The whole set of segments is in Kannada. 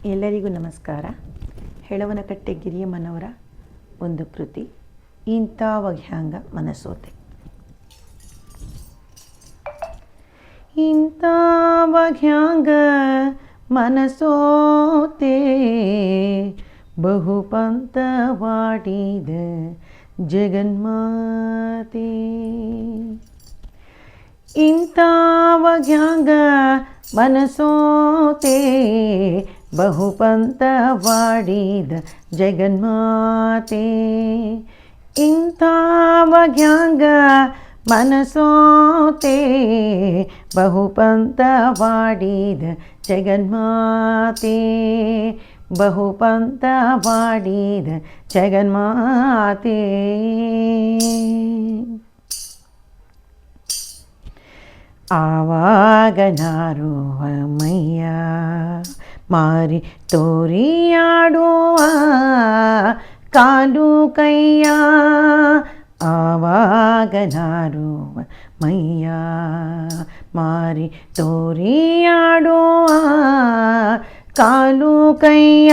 ಎಲ್ಲರಿಗೂ ನಮಸ್ಕಾರ. ಹೆಳವನಕಟ್ಟೆ ಗಿರಿಯಮ್ಮನವರ ಒಂದು ಕೃತಿ ಇಂಥ ವಘ್ಯಾಂಗ ಮನಸೋತೆ. ಇಂಥ ವಘ್ಯಾಂಗ ಮನಸೋತೆ ಬಹುಪಂತವಾಡಿದ ಜಗನ್ಮಾತೆ. ಇಂಥ ವಘ್ಯಾಂಗ ಮನಸೋತೆ ಬಹುಪಂತವಾಡಿದ ಜಗನ್ಮಾತೆ. ಇಂಥ ವಘ್ಯಾಂಗ ಮನಸೋತೆ ಬಹುಪಂತವಾಡಿದ ಜಗನ್ಮಾತೆ. ಬಹುಪಂತವಾಡಿದ ಜಗನ್ಮಾತೆ. ಆವಾಗ ನಾರುವ ಮೈಯ ಮಾರಿ ತೋರಿಯಾಡುವ ಕಾಲು ಕೈಯ. ಆವಾಗ ನಾರುವ ಮೈಯ ಮಾರಿ ತೋರಿಯಾಡುವ ಕಾಲು ಕೈಯ.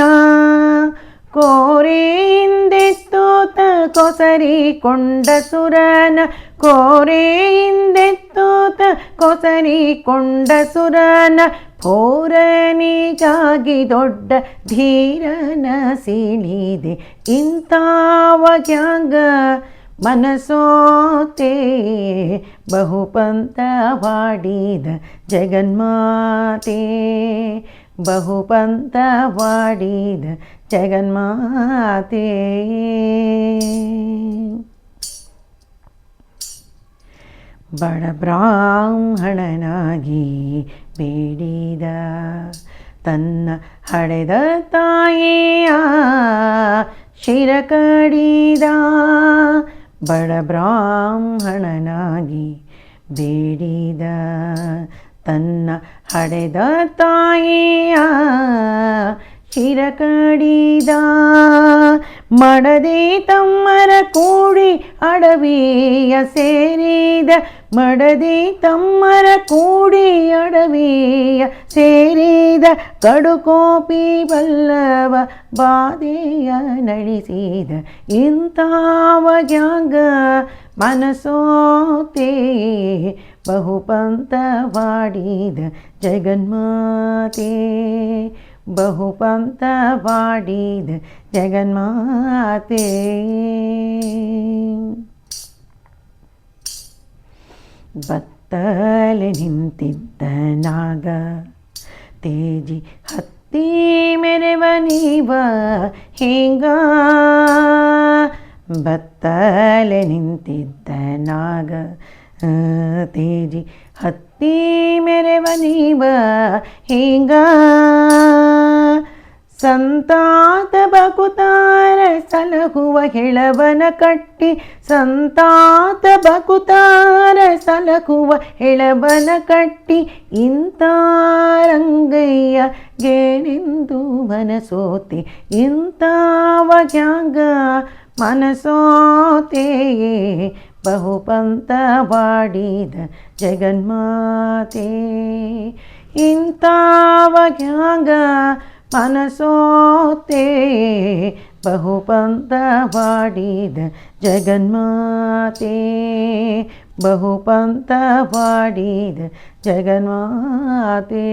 ಕೋರೆಯಿಂದೆತ್ತೂತ ಕೊಸರಿಕೊಂಡ ಸುರನ. ಕೋರೆಯಿಂದೆತ್ತೂತ ಕೊಸರಿಕೊಂಡ ಸುರನ. ಪೌರನಿಗಾಗಿ ದೊಡ್ಡ ಧೀರನ ಸೀಳಿದೆ. ಇಂಥ ವಘ್ಯಾಂಗ ಮನಸೋತೆ ಬಹುಪಂತವಾಡಿದ ಜಗನ್ಮಾತೆ. ಬಹುಪಂತವಾಡಿದ ಜಗನ್ಮಾತೆ. ಬಡ ಬ್ರಾಹ್ಮಣನಾಗಿ ಬೇಡಿದ ತನ್ನ ಹಡೆದ ತಾಯಿಯ ಶಿರ ಕಡಿದ. ಬಡ ಬ್ರಾಹ್ಮಣನಾಗಿ ಬೇಡಿದ ತನ್ನ ಹಡೆದ ತಾಯಿಯ ಶಿರ ಕಡಿದ. ಮಡದಿ ತಮ್ಮರ ಕೂಡಿ ಅಡವಿಯ ಸೇರಿದ. ಮಡದಿ ತಮ್ಮರ ಕೂಡಿ ಅಡವಿಯ ಸೇರಿದ. ಕಡುಕೋಪಿ ಬಲ್ಲವ ಬಾಧೆಯ ನಡೆಸಿದ. ಇಂಥ ವಘ್ಯಾಂಗ ಮನಸೋತೆ ಬಹುಪಂತವಾಡಿದ ಜಗನ್ಮಾತೆ. ಬಹುಪಂತವಾಡಿದ ಜಗನ್ಮಾತೆ. ಬತ್ತಲೆ ನಿಂತಿದ್ದ ನಾಗ ತೇಜಿ ಹತ್ತಿ ಮೆರವನೀವ ಹಿಂಗ. ಬತ್ತಲೆ ನಿಂತಿದ್ದ ನಾಗ ತೇಜಿ ಹತ್ತಿ ಮೆರವನೀವ ಹಿಂಗ. ಸಂತಾತ ಬಕುತಾರ ಸಲಹುವ ಹೆಳವನ ಕಟ್ಟಿ. ಸಂತಾತ ಬಕುತಾರ ಸಲಹುವ ಹೆಳವನ ಕಟ್ಟಿ. ಇಂಥ ರಂಗಯ್ಯ ಗೇನೆಂದು ಮನಸೋತೆ. ಇಂಥ ವಘ್ಯಾಂಗ ಮನಸೋತೆ ಬಹುಪಂತವಾಡಿದ ಜಗನ್ಮಾತೆ. ಇಂಥ ವಘ್ಯಾಂಗ ಮನಸೋತೆ ಬಹುಪಂತವಾಡಿದ ಜಗನ್ಮಾತೆ. ಬಹುಪಂತವಾಡಿದ ಜಗನ್ಮಾತೆ.